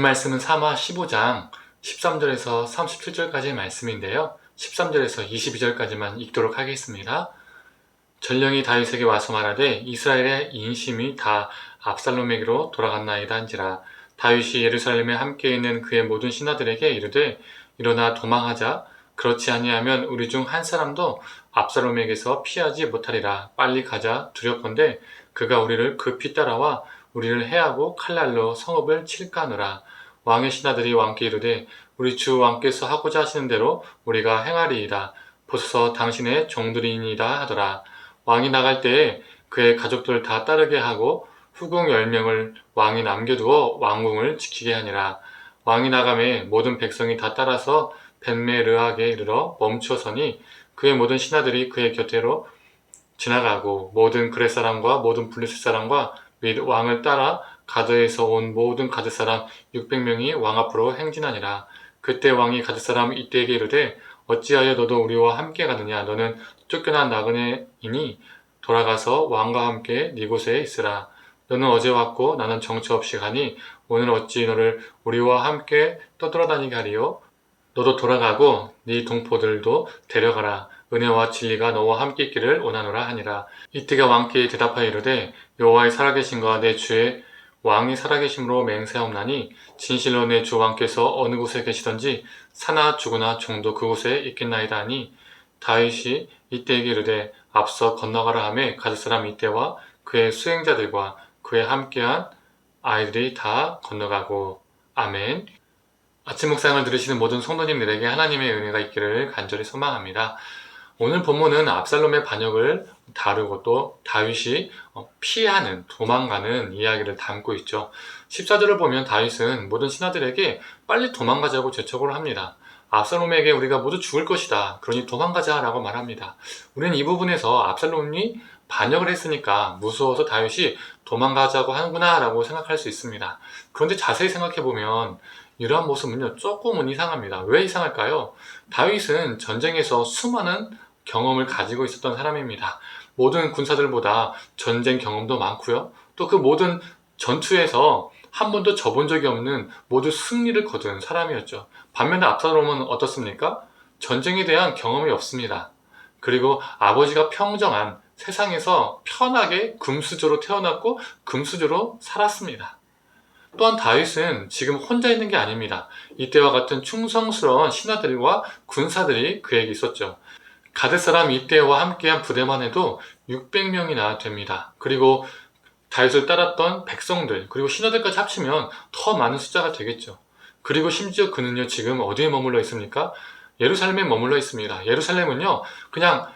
말씀은 사마 15장 13절에서 37절까지의 말씀인데요. 13절에서 22절까지만 읽도록 하겠습니다. 전령이 다윗에게 와서 말하되 이스라엘의 인심이 다 압살롬에게로 돌아갔나이다 한지라. 다윗이 예루살렘에 함께 있는 그의 모든 신하들에게 이르되 일어나 도망하자. 그렇지 아니하면 우리 중 한 사람도 압살롬에게서 피하지 못하리라. 빨리 가자. 두렵건대 그가 우리를 급히 따라와 우리를 해하고 칼날로 성읍을 칠까 하노라. 왕의 신하들이 왕께 이르되 우리 주 왕께서 하고자 하시는 대로 우리가 행하리이다. 보소서 당신의 종들이니이다 하더라. 왕이 나갈 때에 그의 가족들 다 따르게 하고 후궁 10명을 왕이 남겨두어 왕궁을 지키게 하니라. 왕이 나가매 모든 백성이 다 따라서 벳메르하게 이르러 멈추어서니 그의 모든 신하들이 그의 곁으로 지나가고 모든 그렛 사람과 모든 블레셋 사람과 및 왕을 따라 가드에서 온 모든 가드 사람 600명이 왕 앞으로 행진하니라. 그때 왕이 가드 사람 이때에게 이르되 어찌하여 너도 우리와 함께 가느냐. 너는 쫓겨난 나그네이니 돌아가서 왕과 함께 네 곳에 있으라. 너는 어제 왔고 나는 정처 없이 가니 오늘 어찌 너를 우리와 함께 떠돌아다니게 하리요. 너도 돌아가고 네 동포들도 데려가라. 은혜와 진리가 너와 함께 있기를 원하노라 하니라. 이때가 왕께 대답하여 이르되 여호와의 살아계심과 내 주의 왕이 살아계심으로 맹세하옵나니 진실로 내 주 왕께서 어느 곳에 계시던지 사나 죽으나 종도 그곳에 있겠나이다 하니 다윗이 이때에게 이르되 앞서 건너가라 하매 가드 사람 이때와 그의 수행자들과 그의 함께한 아이들이 다 건너가고. 아멘. 아침 묵상을 들으시는 모든 성도님들에게 하나님의 은혜가 있기를 간절히 소망합니다. 오늘 본문은 압살롬의 반역을 다루고 또 다윗이 피하는, 도망가는 이야기를 담고 있죠. 14절을 보면 다윗은 모든 신하들에게 빨리 도망가자고 재촉을 합니다. 압살롬에게 우리가 모두 죽을 것이다. 그러니 도망가자라고 말합니다. 우리는 이 부분에서 압살롬이 반역을 했으니까 무서워서 다윗이 도망가자고 하는구나 라고 생각할 수 있습니다. 그런데 자세히 생각해보면 이러한 모습은요, 조금은 이상합니다. 왜 이상할까요? 다윗은 전쟁에서 수많은 경험을 가지고 있었던 사람입니다. 모든 군사들보다 전쟁 경험도 많고요. 또 그 모든 전투에서 한 번도 져본 적이 없는 모두 승리를 거둔 사람이었죠. 반면에 압살롬은 어떻습니까? 전쟁에 대한 경험이 없습니다. 그리고 아버지가 평정한 세상에서 편하게 금수저로 태어났고 금수저로 살았습니다. 또한 다윗은 지금 혼자 있는 게 아닙니다. 이때와 같은 충성스러운 신하들과 군사들이 그에게 있었죠. 가드 사람 이때와 함께한 부대만 해도 600명이나 됩니다. 그리고 다윗을 따랐던 백성들, 그리고 신하들까지 합치면 더 많은 숫자가 되겠죠. 그리고 심지어 그는요, 지금 어디에 머물러 있습니까? 예루살렘에 머물러 있습니다. 예루살렘은요, 그냥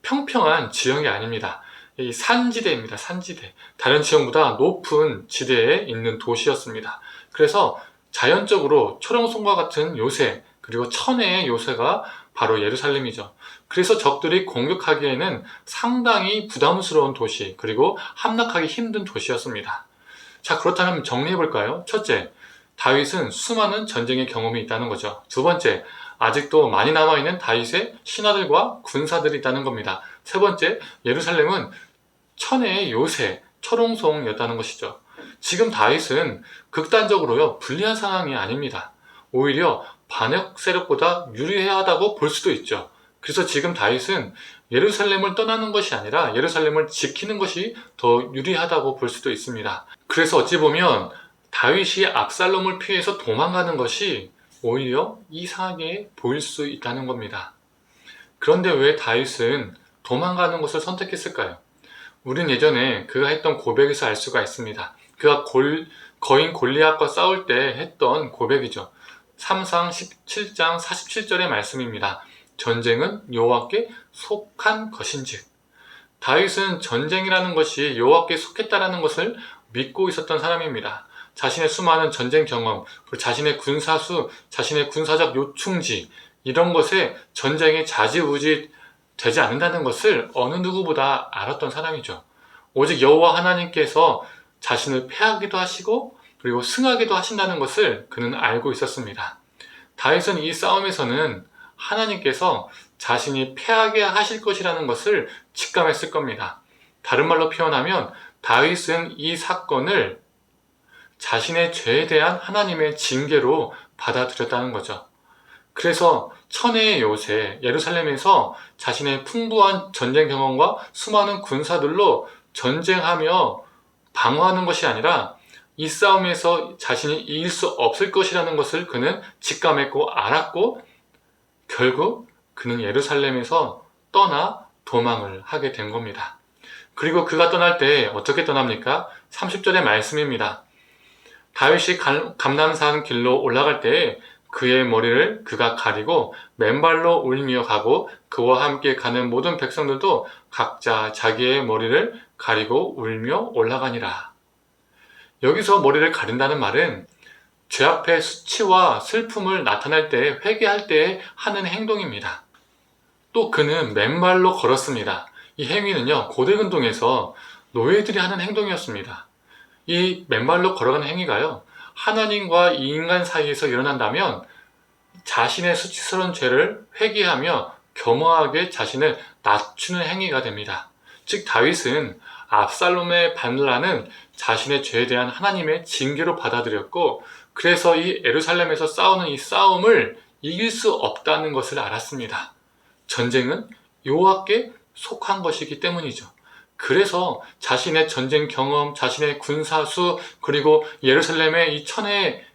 평평한 지형이 아닙니다. 이 산지대입니다. 산지대. 다른 지형보다 높은 지대에 있는 도시였습니다. 그래서 자연적으로 초령성과 같은 요새, 그리고 천혜의 요새가 바로 예루살렘이죠. 그래서 적들이 공격하기에는 상당히 부담스러운 도시, 그리고 함락하기 힘든 도시였습니다. 자, 그렇다면 정리해볼까요? 첫째, 다윗은 수많은 전쟁의 경험이 있다는 거죠. 두 번째, 아직도 많이 남아있는 다윗의 신하들과 군사들이 있다는 겁니다. 세 번째, 예루살렘은 천혜의 요새, 초롱성이었다는 것이죠. 지금 다윗은 극단적으로요, 불리한 상황이 아닙니다. 오히려 반역 세력보다 유리하다고 볼 수도 있죠. 그래서 지금 다윗은 예루살렘을 떠나는 것이 아니라 예루살렘을 지키는 것이 더 유리하다고 볼 수도 있습니다. 그래서 어찌 보면 다윗이 압살롬을 피해서 도망가는 것이 오히려 이상하게 보일 수 있다는 겁니다. 그런데 왜 다윗은 도망가는 것을 선택했을까요? 우린 예전에 그가 했던 고백에서 알 수가 있습니다. 그가 거인 골리앗과 싸울 때 했던 고백이죠. 3상 17장 47절의 말씀입니다. 전쟁은 여호와께 속한 것인즉. 다윗은 전쟁이라는 것이 여호와께 속했다라는 것을 믿고 있었던 사람입니다. 자신의 수많은 전쟁 경험, 그리고 자신의 군사수, 자신의 군사적 요충지, 이런 것에 전쟁이 좌지우지 되지 않는다는 것을 어느 누구보다 알았던 사람이죠. 오직 여호와 하나님께서 자신을 패하기도 하시고 그리고 승하기도 하신다는 것을 그는 알고 있었습니다. 다윗은 이 싸움에서는 하나님께서 자신이 패하게 하실 것이라는 것을 직감했을 겁니다. 다른 말로 표현하면 다윗은 이 사건을 자신의 죄에 대한 하나님의 징계로 받아들였다는 거죠. 그래서 천혜의 요새 예루살렘에서 자신의 풍부한 전쟁 경험과 수많은 군사들로 전쟁하며 방어하는 것이 아니라 이 싸움에서 자신이 이길 수 없을 것이라는 것을 그는 직감했고 알았고, 결국 그는 예루살렘에서 떠나 도망을 하게 된 겁니다. 그리고 그가 떠날 때 어떻게 떠납니까? 30절의 말씀입니다. 다윗이 감람산 길로 올라갈 때에 그의 머리를 그가 가리고 맨발로 울며 가고, 그와 함께 가는 모든 백성들도 각자 자기의 머리를 가리고 울며 올라가니라. 여기서 머리를 가린다는 말은 죄 앞에 수치와 슬픔을 나타낼 때, 회개할 때 하는 행동입니다. 또 그는 맨발로 걸었습니다. 이 행위는요, 고대 근동에서 노예들이 하는 행동이었습니다. 이 맨발로 걸어가는 행위가요, 하나님과 이 인간 사이에서 일어난다면 자신의 수치스러운 죄를 회개하며 겸허하게 자신을 낮추는 행위가 됩니다. 즉 다윗은 압살롬의 반란은 자신의 죄에 대한 하나님의 징계로 받아들였고, 그래서 이 예루살렘에서 싸우는 이 싸움을 이길 수 없다는 것을 알았습니다. 전쟁은 여호와께 속한 것이기 때문이죠. 그래서 자신의 전쟁 경험, 자신의 군사수, 그리고 예루살렘의 이 천의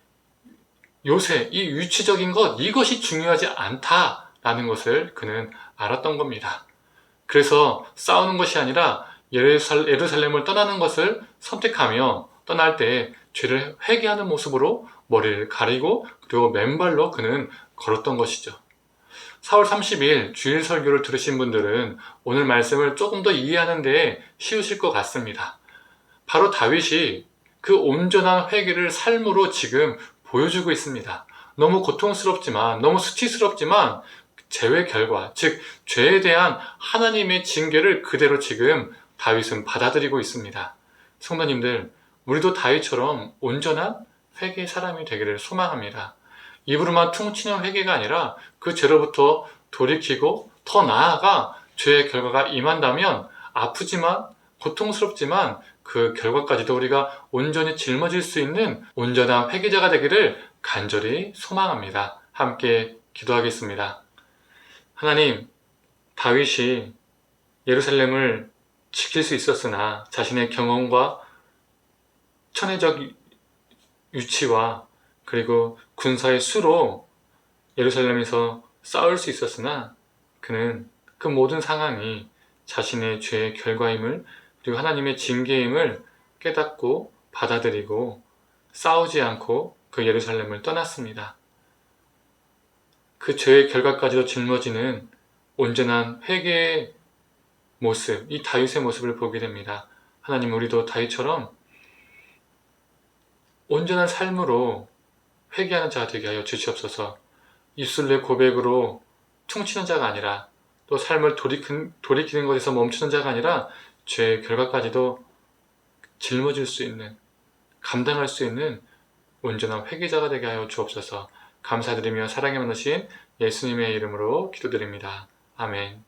요새, 이 위치적인 것, 이것이 중요하지 않다라는 것을 그는 알았던 겁니다. 그래서 싸우는 것이 아니라 예루살렘을 떠나는 것을 선택하며 떠날 때 죄를 회개하는 모습으로 머리를 가리고 그리고 맨발로 그는 걸었던 것이죠. 4월 30일 주일 설교를 들으신 분들은 오늘 말씀을 조금 더 이해하는 데 쉬우실 것 같습니다. 바로 다윗이 그 온전한 회개를 삶으로 지금 보여주고 있습니다. 너무 고통스럽지만, 너무 수치스럽지만 죄의 결과, 즉 죄에 대한 하나님의 징계를 그대로 지금 다윗은 받아들이고 있습니다. 성도님들, 우리도 다윗처럼 온전한 회개의 사람이 되기를 소망합니다. 입으로만 퉁치는 회개가 아니라 그 죄로부터 돌이키고 더 나아가 죄의 결과가 임한다면 아프지만 고통스럽지만 그 결과까지도 우리가 온전히 짊어질 수 있는 온전한 회개자가 되기를 간절히 소망합니다. 함께 기도하겠습니다. 하나님, 다윗이 예루살렘을 지킬 수 있었으나 자신의 경험과 천혜적 위치와 그리고 군사의 수로 예루살렘에서 싸울 수 있었으나 그는 그 모든 상황이 자신의 죄의 결과임을, 그리고 하나님의 징계임을 깨닫고 받아들이고 싸우지 않고 그 예루살렘을 떠났습니다. 그 죄의 결과까지도 짊어지는 온전한 회개의 모습, 이 다윗의 모습을 보게 됩니다. 하나님, 우리도 다윗처럼 온전한 삶으로 회개하는 자가 되게 하여 주시옵소서. 입술의 고백으로 퉁치는 자가 아니라, 또 삶을 돌이키는 것에서 멈추는 자가 아니라 죄의 결과까지도 짊어질 수 있는, 감당할 수 있는 온전한 회개자가 되게 하여 주옵소서. 감사드리며 사랑에 많으신 예수님의 이름으로 기도드립니다. 아멘.